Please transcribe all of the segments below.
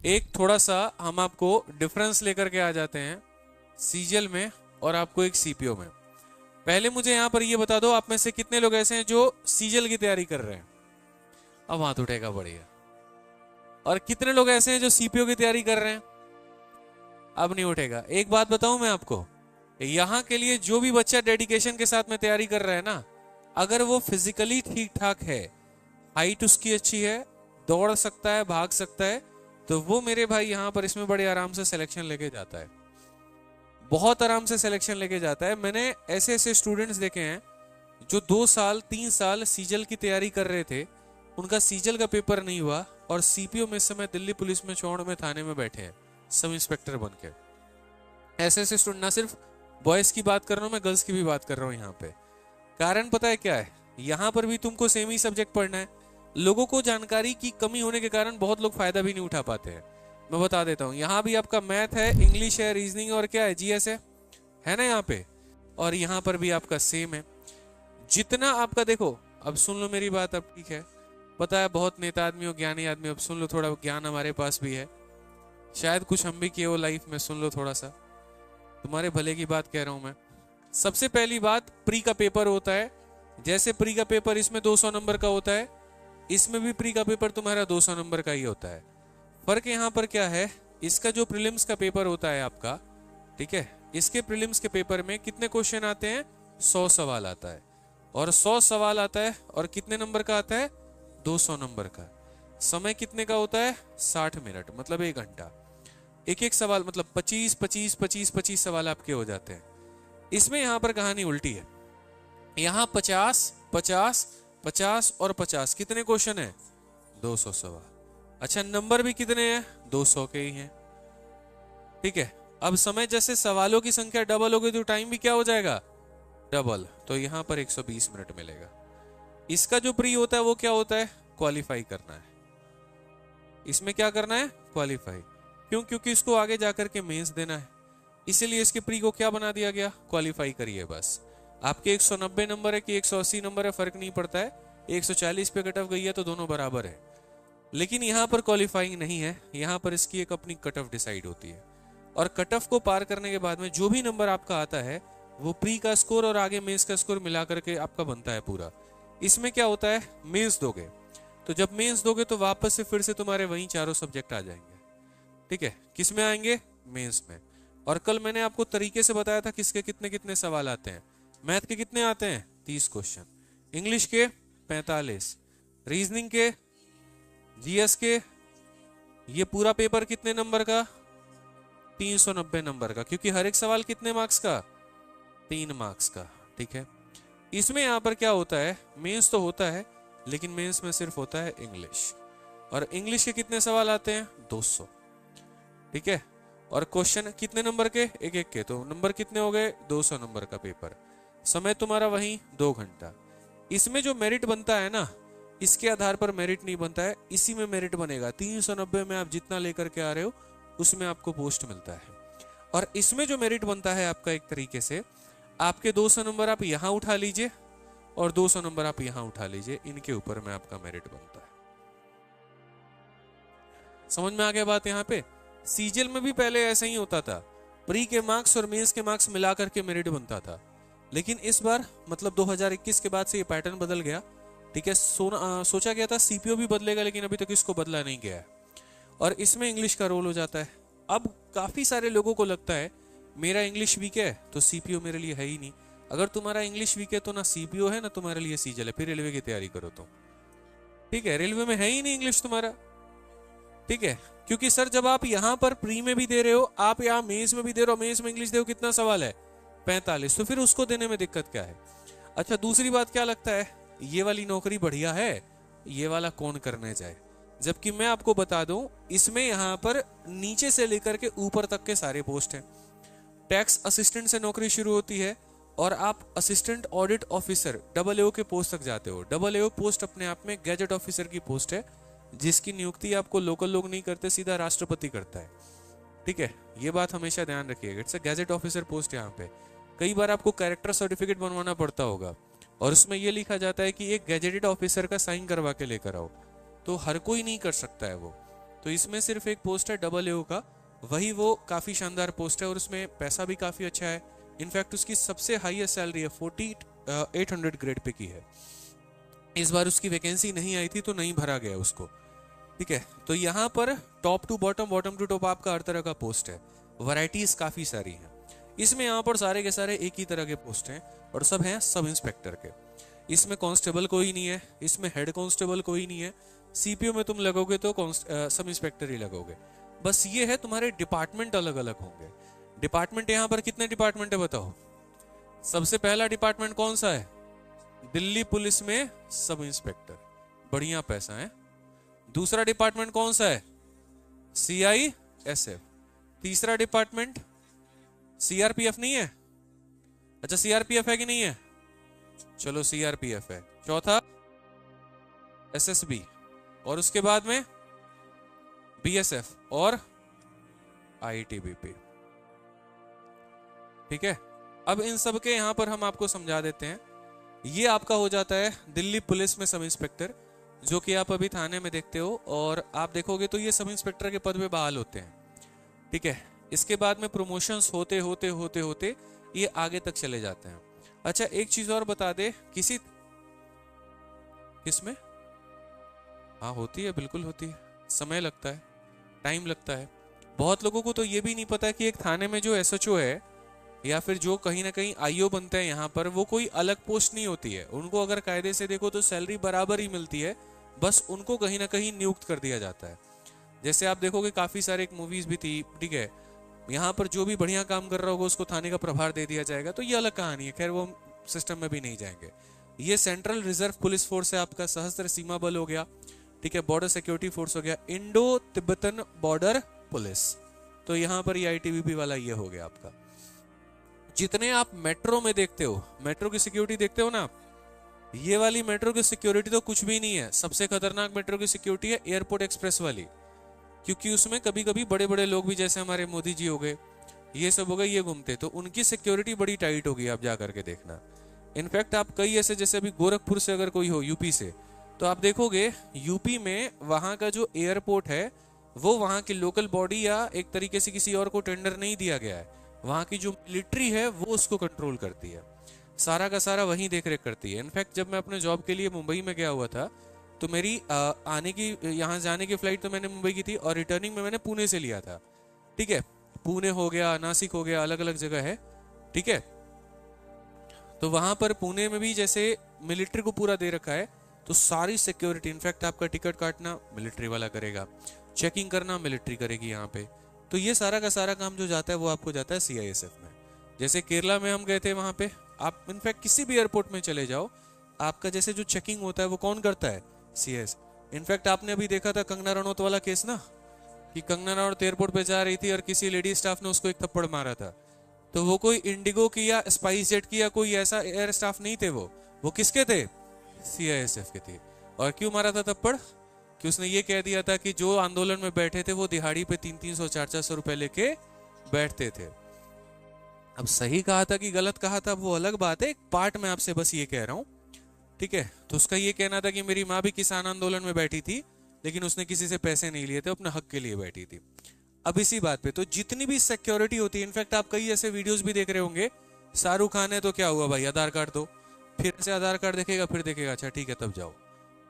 एक थोड़ा सा हम आपको डिफरेंस लेकर के आ जाते हैं सीजीएल में और आपको एक सीपीओ में। पहले मुझे यहां पर ये बता दो, आप में से कितने लोग ऐसे हैं जो सीजीएल की तैयारी कर रहे हैं? अब हाथ उठेगा, बढ़िया। और कितने लोग ऐसे हैं जो सीपीओ की तैयारी कर रहे हैं? अब नहीं उठेगा। एक बात बताऊं मैं आपको, यहां के लिए जो भी बच्चा डेडिकेशन के साथ में तैयारी कर रहा है ना, अगर वो फिजिकली ठीक ठाक है, हाइट उसकी अच्छी है, दौड़ सकता है, भाग सकता है, तो वो मेरे भाई यहां पर इसमें बड़े आराम से सिलेक्शन लेके जाता है, बहुत आराम से सिलेक्शन लेके जाता है। मैंने ऐसे ऐसे स्टूडेंट्स देखे हैं जो 2 साल 3 साल सीजल की तैयारी कर रहे थे, उनका सीजल का पेपर नहीं हुआ और सीपीओ में इस समय दिल्ली पुलिस में चौड़ में थाने में बैठे हैं सब इंस्पेक्टर बन के। ऐसे ऐसे स्टूडेंट, ना सिर्फ बॉयज की बात कर रहा हूं मैं, गर्ल्स की भी बात कर रहा हूं यहाँ पे। कारण पता है क्या है? यहाँ पर भी तुमको सेम ही सब्जेक्ट पढ़ना है। लोगों को जानकारी की कमी होने के कारण बहुत लोग फायदा भी नहीं उठा पाते हैं। मैं बता देता हूँ, यहाँ भी आपका मैथ है, इंग्लिश है, रीजनिंग और क्या है, जीएस है ना यहाँ पे। और यहाँ पर भी आपका सेम है। जितना आपका देखो, अब सुन लो मेरी बात, अब ठीक है, पता है बहुत नेता आदमी हो, ज्ञानी आदमी, अब सुन लो, थोड़ा ज्ञान हमारे पास भी है, शायद कुछ हम भी किए हो लाइफ में, सुन लो थोड़ा सा, तुम्हारे भले की बात कह रहा हूं मैं। सबसे पहली बात, प्री का पेपर होता है। जैसे प्री का पेपर इसमें 200 नंबर का होता है, इसमें भी प्री का पेपर तुम्हारा 200 नंबर का ही होता है। फर्क यहाँ पर क्या है, इसका जो प्रीलिम्स का पेपर होता है आपका, ठीक है, इसके प्रीलिम्स के पेपर में कितने क्वेश्चन आते हैं? 100 सवाल आता है। और 100 सवाल आता है और कितने नंबर का आता है? 200 नंबर का। समय कितने का होता है? 60 मिनट, मतलब 1 घंटा। एक एक सवाल मतलब 25 25 25 25 सवाल आपके हो जाते हैं। इसमें यहां पर कहानी उल्टी है। यहां 50 50 50 और 50, कितने क्वेश्चन है? 200 सवाल। अच्छा, नंबर भी कितने हैं? 200 के ही हैं। ठीक है, अब समय जैसे सवालों की संख्या डबल होगी तो टाइम भी क्या हो जाएगा? डबल। तो यहां पर 120 मिनट मिलेगा। इसका जो प्री होता है वो क्या होता है? क्वालिफाई करना है। इसमें क्या करना है? क्वालिफाई। क्यों? क्योंकि इसको आगे जाकर के मेंस देना है, इसीलिए इसके प्री को क्या बना दिया गया? क्वालिफाई करिए बस। आपके 190 नंबर है कि 180 नंबर है, फर्क नहीं पड़ता है, 140 पे कट ऑफ गई है तो दोनों बराबर है। लेकिन यहां पर क्वालिफाइंग नहीं है, यहां पर इसकी एक अपनी कट ऑफ डिसाइड होती है। और कट ऑफ को पार करने के बाद में जो भी नंबर आपका आता है, वो प्री का स्कोर और आगे मेंस का स्कोर मिला करके आपका बनता है पूरा। इसमें क्या होता है? मेंस दोगे, तो जब मेंस दोगे तो वापस से फिर से तुम्हारे वही चारों सब्जेक्ट आ जाएंगे। ठीक है, किस में आएंगे? मेंस में। और कल मैंने आपको तरीके से बताया था किसके कितने कितने सवाल आते हैं। मैथ के कितने आते हैं? 30 क्वेश्चन, इंग्लिश के 45, रीजनिंग के, जीएस के, ये पूरा पेपर कितने नंबर का? 390 नंबर का, क्योंकि हर एक सवाल कितने मार्क्स का? 3 मार्क्स का। ठीक है, इसमें यहां पर क्या होता है? मेंस तो होता है, लेकिन मेंस में सिर्फ होता है इंग्लिश। और इंग्लिश के कितने सवाल आते हैं? 200। ठीक है, और क्वेश्चन कितने नंबर के? एक एक के, तो नंबर कितने हो गए? 200 नंबर का पेपर। समय तुम्हारा वही 2 घंटा। इसमें जो मेरिट बनता है ना, इसके आधार पर मेरिट नहीं बनता है, इसी में मेरिट बनेगा। 390 में आप जितना लेकर के आ रहे हो उसमें आपको पोस्ट मिलता है। और इसमें जो मेरिट बनता है आपका, एक तरीके से आपके 200 नंबर आप यहां उठा लीजिए और 200 नंबर आप यहां उठा लीजिए, इनके ऊपर में आपका मेरिट बनता है। समझ में आ गया बात? यहाँ पे सीजीएल में भी पहले ऐसा ही होता था, प्री के मार्क्स और मेंस के मार्क्स मिला करके मेरिट बनता था। लेकिन इस बार मतलब 2021 के बाद से ये पैटर्न बदल गया। ठीक है, सोचा गया था सीपीओ भी बदलेगा, लेकिन अभी तक इसको बदला नहीं गया है। और इसमें इंग्लिश का रोल हो जाता है। अब काफी सारे लोगों को लगता है मेरा इंग्लिश वीक है तो सीपीओ मेरे लिए है ही नहीं। अगर तुम्हारा इंग्लिश वीक है तो ना सीपीओ है ना तुम्हारे लिए सीजीएल है, फिर रेलवे की तैयारी करो तो। ठीक है, रेलवे में है ही नहीं इंग्लिश तुम्हारा। ठीक है, क्योंकि सर जब आप यहां पर प्री में भी दे रहे हो, आप यहां मेंस में भी दे रहे हो, मेंस में इंग्लिश दे हो, कितना सवाल है? 45, तो फिर उसको देने में दिक्कत क्या है? अच्छा, दूसरी बात क्या लगता है, ये वाली नौकरी बढ़िया है, ये वाला कौन करने जाए? जबकि मैं आपको बता दूं, इसमें यहां पर नीचे से लेकर के ऊपर तक के सारे पोस्ट हैं। टैक्स असिस्टेंट से नौकरी शुरू होती है और आप असिस्टेंट ऑडिट ऑफिसर AAO के पोस्ट तक जाते हो। AAO पोस्ट अपने आप में गैजेट ऑफिसर की पोस्ट है, जिसकी नियुक्ति आपको लोकल लोग नहीं करते, सीधा राष्ट्रपति करता है। ठीक है, ये बात हमेशा ध्यान रखिएगा, it's a gadget officer post. यहाँ पे कई बार आपको कैरेक्टर सर्टिफिकेट बनवाना पड़ता होगा और उसमें यह लिखा जाता है कि एक गैजेटेड ऑफिसर का साइन करवा के लेकर आओ, तो हर कोई नहीं कर सकता है वो। तो इसमें सिर्फ एक पोस्ट है डबल एओ का, वही वो काफ़ी शानदार पोस्ट है और उसमें पैसा भी काफ़ी अच्छा है। इनफैक्ट उसकी सबसे हाईएस्ट सैलरी है 4800 ग्रेड पे की है। इस बार उसकी वैकेंसी नहीं आई थी तो नहीं भरा गया उसको, ठीक है। तो यहाँ पर top to bottom, bottom to top आपका हर तरह का पोस्ट है, वैरायटीज काफ़ी सारी हैं इसमें। यहाँ पर सारे के सारे एक ही तरह के पोस्ट हैं और सब हैं सब इंस्पेक्टर के। इसमें कांस्टेबल कोई नहीं है, इसमें हेड कांस्टेबल कोई नहीं है। सीपीओ में तुम लगोगे तो सब इंस्पेक्टर ही लगोगे। बस ये है तुम्हारे डिपार्टमेंट अलग अलग होंगे। डिपार्टमेंट यहाँ पर कितने डिपार्टमेंट है बताओ? सबसे पहला डिपार्टमेंट कौन सा है? दिल्ली पुलिस में सब इंस्पेक्टर, बढ़िया पैसा है। दूसरा डिपार्टमेंट कौन सा है? CISF। तीसरा डिपार्टमेंट CRPF नहीं है? अच्छा CRPF है कि नहीं है? चलो CRPF है। चौथा SSB और उसके बाद में BSF और ITBP, ठीक है। अब इन सब के यहां पर हम आपको समझा देते हैं। ये आपका हो जाता है दिल्ली पुलिस में सब इंस्पेक्टर, जो कि आप अभी थाने में देखते हो और आप देखोगे तो ये सब इंस्पेक्टर के पद पे बहाल होते हैं, ठीक है। इसके बाद में प्रमोशंस होते होते होते होते ये आगे तक चले जाते हैं। अच्छा एक चीज और बता दे, किसमें? हाँ होती है, बिल्कुल होती है, समय लगता है, टाइम लगता है। बहुत लोगों को तो ये भी नहीं पता कि एक थाने में जो SHO है या फिर जो कहीं ना कहीं IO बनता है यहाँ पर, वो कोई अलग पोस्ट नहीं होती है। उनको अगर कायदे से देखो तो सैलरी बराबर ही मिलती है, बस उनको कहीं ना कहीं नियुक्त कर दिया जाता है। जैसे आप देखोगे काफी सारे एक मूवीज भी थी, ठीक है, यहाँ पर जो भी बढ़िया काम कर रहा होगा उसको थाने का प्रभार दे दिया जाएगा, तो ये अलग कहानी है, खैर वो सिस्टम में भी नहीं जाएंगे। ये सेंट्रल रिजर्व पुलिस फोर्स है आपका, सशस्त्र सीमा बल हो गया, ठीक है, बॉर्डर सिक्योरिटी फोर्स हो गया, इंडो तिब्बतन बॉर्डर पुलिस, तो यहाँ पर ये ITBP वाला ये हो गया आपका। जितने आप मेट्रो में देखते हो, मेट्रो की सिक्योरिटी देखते हो ना आप, ये वाली मेट्रो की सिक्योरिटी तो कुछ भी नहीं है। सबसे खतरनाक मेट्रो की सिक्योरिटी है एयरपोर्ट एक्सप्रेस वाली, क्योंकि उसमें कभी कभी बड़े बड़े लोग भी, जैसे हमारे मोदी जी हो गए, ये सब हो गए, ये घूमते, तो उनकी सिक्योरिटी बड़ी टाइट होगी, आप जा करके देखना। इनफैक्ट आप कई ऐसे, जैसे अभी गोरखपुर से अगर कोई हो यूपी से, तो आप देखोगे यूपी में वहां का जो एयरपोर्ट है वो वहां की लोकल बॉडी या एक तरीके से किसी और को टेंडर नहीं दिया गया है, वहां की जो मिलिट्री है वो उसको कंट्रोल करती है, सारा का सारा वहीं देख रेख करती है। इनफैक्ट जब मैं अपने जॉब के लिए मुंबई में गया हुआ था तो मेरी आने की, यहाँ जाने की फ्लाइट तो मैंने मुंबई की थी और रिटर्निंग में मैंने पुणे से लिया था, ठीक है। पुणे हो गया, नासिक हो गया, अलग अलग जगह है, ठीक है। तो वहां पर पुणे में भी जैसे मिलिट्री को पूरा दे रखा है, तो सारी सिक्योरिटी, इनफैक्ट आपका टिकट काटना मिलिट्री वाला करेगा, चेकिंग करना मिलिट्री करेगी यहाँ पे। तो ये सारा का सारा काम जो जाता है वो आपको जाता है CISF में। जैसे केरला में हम गए थे, वहां पे आप इनफैक्ट किसी भी एयरपोर्ट में चले जाओ, आपका जैसे जो चेकिंग होता है वो कौन करता है? CISF। इनफैक्ट आपने अभी देखा था कंगना रनौत वाला केस ना, कि कंगना रनौत एयरपोर्ट पे जा रही थी और किसी लेडी स्टाफ ने उसको एक थप्पड़ मारा था। तो वो कोई इंडिगो की या स्पाइस जेट की या कोई ऐसा एयर स्टाफ नहीं थे, वो किसके थे? CISF के थे। और क्यों मारा था थप्पड़? कि उसने ये कह दिया था कि जो आंदोलन में बैठे थे वो दिहाड़ी पे 300-300 400 रुपए लेके बैठते थे। अब सही कहा था कि गलत कहा था वो अलग बात है, एक पार्ट में आपसे बस ये कह रहा हूं, ठीक है। तो उसका ये कहना था कि मेरी माँ भी किसान आंदोलन में बैठी थी, लेकिन उसने किसी से पैसे नहीं लिए थे, अपने हक के लिए बैठी थी। अब इसी बात पे तो जितनी भी सिक्योरिटी होती है, इनफैक्ट आप कई ऐसे वीडियोस भी देख रहे होंगे, शाहरुख खान है तो क्या हुआ भाई, आधार कार्ड दो, फिर से आधार कार्ड देखेगा, फिर देखेगा अच्छा ठीक है तब जाओ।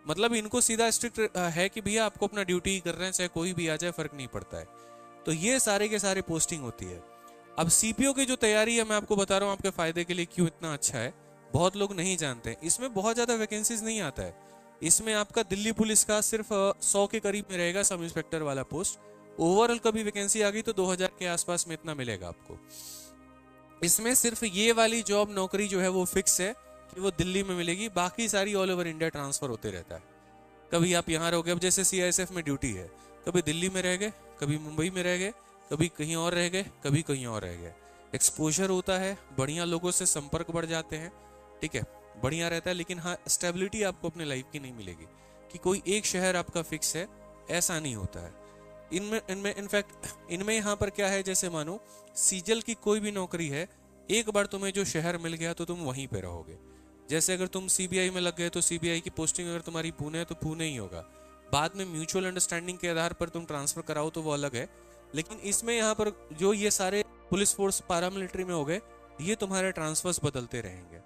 मतलब इनको सीधा स्ट्रिक्ट है कि भैया आपको अपना ड्यूटी कर रहे हैं, चाहे कोई भी आ जाए फर्क नहीं पड़ता है। तो ये सारे के सारे पोस्टिंग होती है। अब CPO की जो तैयारी है मैं आपको बता रहा हूँ आपके फायदे के लिए क्यों इतना अच्छा है, बहुत लोग नहीं जानते। इसमें बहुत ज्यादा वैकेंसीज नहीं आता है, इसमें आपका दिल्ली पुलिस का सिर्फ 100 के करीब में रहेगा सब इंस्पेक्टर वाला पोस्ट। ओवरऑल कभी वैकेंसी आ गई तो 2000 के आसपास में इतना मिलेगा आपको। इसमें सिर्फ ये वाली जॉब नौकरी जो है वो फिक्स है कि वो दिल्ली में मिलेगी, बाकी सारी ऑल ओवर इंडिया ट्रांसफर होते रहता है। कभी आप यहाँ रहोगे, अब जैसे CISF में ड्यूटी है, कभी दिल्ली में रह गए, कभी मुंबई में रह गए, कभी कहीं और रह गए, कभी कहीं और रह गए। एक्सपोजर होता है, बढ़िया लोगों से संपर्क बढ़ जाते हैं, ठीक है, बढ़िया रहता है। लेकिन हाँ स्टेबिलिटी आपको अपने लाइफ की नहीं मिलेगी कि कोई एक शहर आपका फिक्स है, ऐसा नहीं होता है। इनमें इनफैक्ट इनमें यहाँ पर क्या है, जैसे मानो सीजल की कोई भी नौकरी है, एक बार तुम्हें जो शहर मिल गया तो तुम वहीं पे रहोगे। जैसे अगर तुम CBI में लग गए तो CBI की पोस्टिंग अगर तुम्हारी पुणे है तो पुणे ही होगा, बाद में म्यूचुअल अंडरस्टैंडिंग के आधार पर तुम ट्रांसफर कराओ तो वो अलग है, लेकिन इसमें यहाँ पर जो ये सारे पुलिस फोर्स पैरामिलिट्री में हो गए, ये तुम्हारे ट्रांसफर्स बदलते रहेंगे।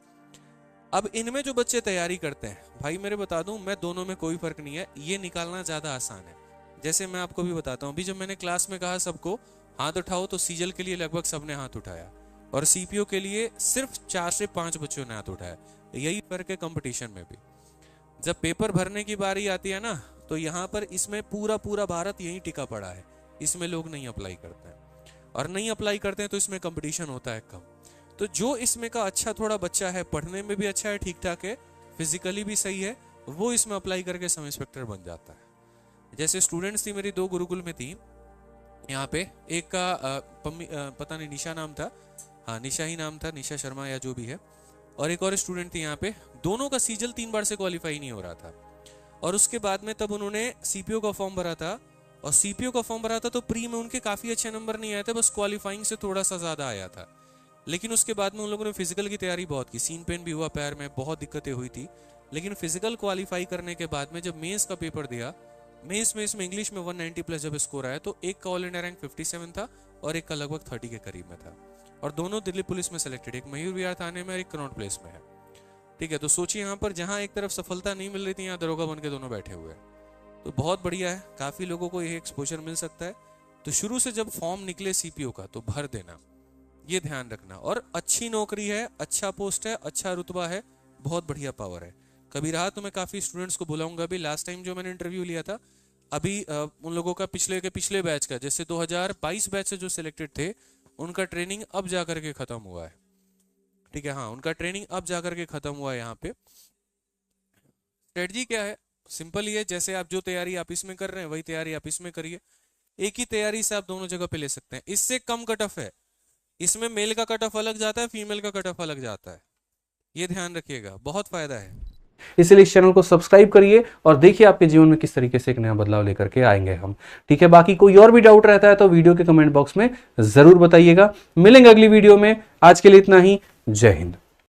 अब इनमें जो बच्चे तैयारी करते हैं, भाई मेरे बता दूं, मैं दोनों में कोई फर्क नहीं है, ये निकालना ज्यादा आसान है। जैसे मैं आपको भी बताता हूँ, अभी जब मैंने क्लास में कहा सबको हाथ उठाओ, तो सीजल के लिए लगभग सबने हाथ उठाया, और सीपीओ के लिए सिर्फ 4 से 5 बच्चों ने हाथ उठाया। यही फर्क है कंपटीशन में भी। जब पेपर भरने की बारी आती है ना, तो यहाँ पर इसमें पूरा पूरा भारत यही टिका पड़ा है, इसमें लोग नहीं अप्लाई करते हैं, और नहीं अप्लाई करते हैं तो इसमें कंपटीशन होता है कम। तो जो इसमें का अच्छा थोड़ा बच्चा है, पढ़ने में भी अच्छा है, ठीक ठाक है, फिजिकली भी सही है, वो इसमें अप्लाई करके सब इंस्पेक्टर बन जाता है। जैसे स्टूडेंट्स थी मेरी, 2 गुरुकुल में थी यहाँ पे, एक का पता नहीं निशा नाम था, हाँ निशा ही नाम था, निशा शर्मा या जो भी है, और एक और स्टूडेंट थी यहाँ पे, दोनों का सीजल 3 बार से क्वालिफाई नहीं हो रहा था। और उसके बाद में तब उन्होंने सीपीओ का फॉर्म भरा था, और सीपीओ का फॉर्म भरा था तो प्री में उनके काफी अच्छे नंबर नहीं आए थे, बस क्वालिफाइंग से थोड़ा सा ज्यादा आया था। लेकिन उसके बाद में उन लोगों ने फिजिकल की तैयारी बहुत की, सीन पेन भी हुआ पैर में, बहुत दिक्कतें हुई थी, लेकिन फिजिकल क्वालिफाई करने के बाद में जब मेंस का पेपर दिया, मेंस में इसमें इंग्लिश में 190 प्लस जब स्कोर आया, तो एक का ऑल इंडिया रैंक 57 था और एक का लगभग 30 के करीब में था, और दोनों दिल्ली पुलिस में सिलेक्टेड, एक मयूर विहार थाने में और एक कनॉट प्लेस में है। ठीक है, तो सोचिए यहाँ पर जहाँ एक तरफ सफलता नहीं मिल रही थी, यहाँ दरोगा बन के दोनों बैठे हुए हैं, तो बहुत बढ़िया है, काफी लोगों को ये एक्सपोजर मिल सकता है। तो शुरू से जब फॉर्म निकले सीपीओ का तो भर देना, ये ध्यान रखना। और अच्छी नौकरी है, अच्छा पोस्ट है, अच्छा रुतबा है, बहुत बढ़िया पावर है। कभी रहा तो मैं काफी स्टूडेंट्स को बुलाऊंगा भी। लास्ट टाइम जो मैंने इंटरव्यू लिया था, अभी उन लोगों का पिछले बैच का, जैसे 2022 बैच से जो सिलेक्टेड थे, उनका ट्रेनिंग अब जाकर के खत्म हुआ है। ठीक है, हाँ उनका ट्रेनिंग अब जाकर के खत्म हुआ है। यहाँ पे स्ट्रेटजी क्या है, सिंपल ही है, जैसे आप जो तैयारी आप इसमें कर रहे हैं वही तैयारी आप इसमें करिए, एक ही तैयारी से आप दोनों जगह पे ले सकते हैं। इससे कम कट ऑफ है, इसमें मेल का कट ऑफ अलग जाता है, फीमेल का कट ऑफ अलग जाता है, ये ध्यान रखिएगा, बहुत फायदा है। इसलिए इस चैनल को सब्सक्राइब करिए और देखिए आपके जीवन में किस तरीके से एक नया बदलाव लेकर के आएंगे हम। ठीक है, बाकी कोई और भी डाउट रहता है तो वीडियो के कमेंट बॉक्स में जरूर बताइएगा। मिलेंगे अगली वीडियो में, आज के लिए इतना ही, जय हिंद।